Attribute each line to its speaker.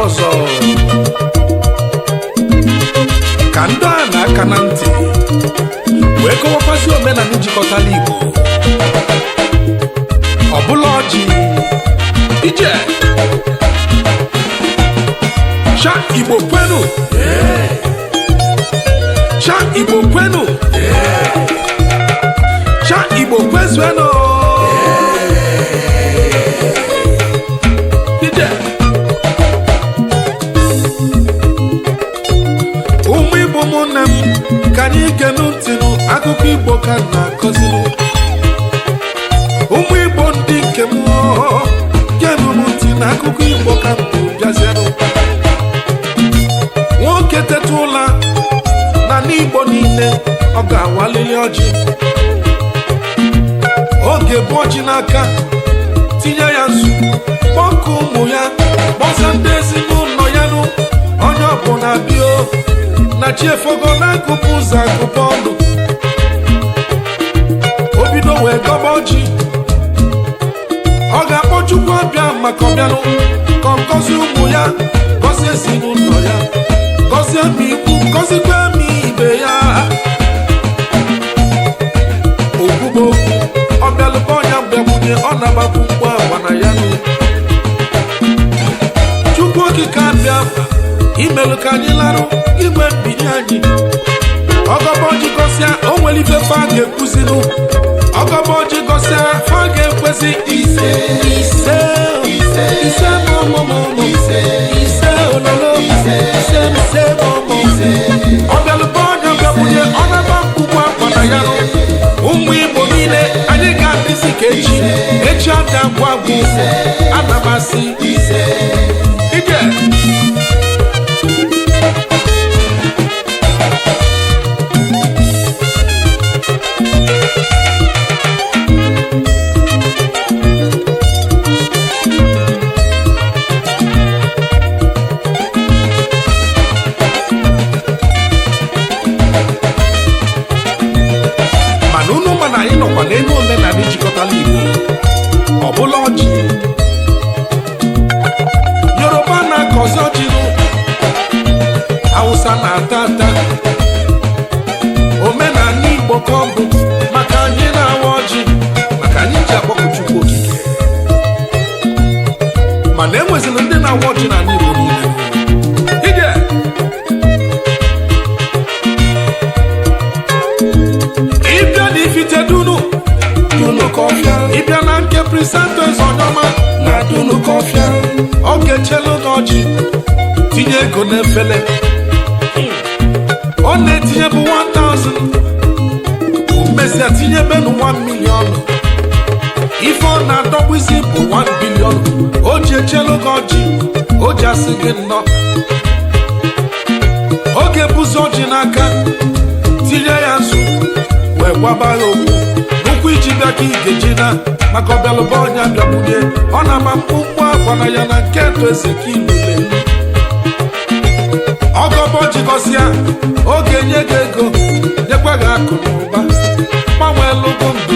Speaker 1: ọzọ ka ndị a na-aka na ntị wee kọwakwazi omenala njikọtala Igbo ọbụla ọjị ije cha Igbo kwenu cha Igbo kwenu cha Igbo kwezuenu ije ụmụ Igbo ụmụnne m ka anyị genu ntịnụ akụkọ Igbo ka na-akọzinụ ụmụ Igbo ndị nke m genu m ntị na akụkọ Igbo ka m bịazienụ nwoke teta ụla na n'Igbo niile ọ ga-awalili ọjị oge bụ ọjị n'aka tinye ya nsu kpọkụ ụmụ ya kpọsa ndị ezinụlọ ya nụ onye ọbụla bio na chi efogo na-akụpụ ụzọ akụpụ ọnụ o bido wee gọba ọjị ọ ga-akpọ Chukwu ọbịa maka ọbịanụ ka ọ gọzie ụmụ ya gọzie ezinụlọ ya gọzie m ikwu gọzikwa m ibe ya okwubo okwu ọ bịalụba ọnya mgbe ọ na-agbapụ mkpu agwa na ya nụ Chukwu okike abịa imelụ ka anyị larụ igwe mbinye anyị ọgọba ọjị gọsịa o nwere ife fa ga-ekwuzinụ ọgọba ọjị gọsịa fa ga-ekwezi ise ise ise mọmọmọmọ ise ololo ise ise mọmọ ọ bịalụba ọnya bịakwunye ọ na-agba mkpụkpụ akwa na ya ụmụ Igbo niile anyị ga-adịzi ka echi a ga-agwụ agwụ anamasị ije mana anyị nọkwa n'elu omenala jikọtala Igbo ọbụla ọjị Yoruba na-akọzi ọjịnụ Hausa na-ata ata omenala Igbo ka ọ bụ maka anyị na-awa ọjị maka anyị ji akpọkụ Chukwu okike mana enwezila ndị na-awa ọjị n'ala Igbo niile ije ịbịa na ifite dunu kọfịa ịbịa na nke prisenters ọnyọma na dunu kọfịa ọ ga-echelu n'ọjị tinye ego n'efele ọ na-etinye bụ 1,000 umesịa tinye benu 1 million ife ọ na-adọgbu isi bụ 1 billion o ji echelu gị ọjị o ji asị gị nnọọ oge buzi ọjị n'aka tinye ya nso wee gwaba ya okwu n'ụkwụ iji bịa ka ị ga-eji na maka ọbịalụba ọnya bịagbunye ọ na-ama mkpụmkpụ akwa na ya na nke eto eze ka ilule ọgọbọ jikọsịa oge nye gị ego nyekwa gị akụ na ụba gbanwee lụgo ndụ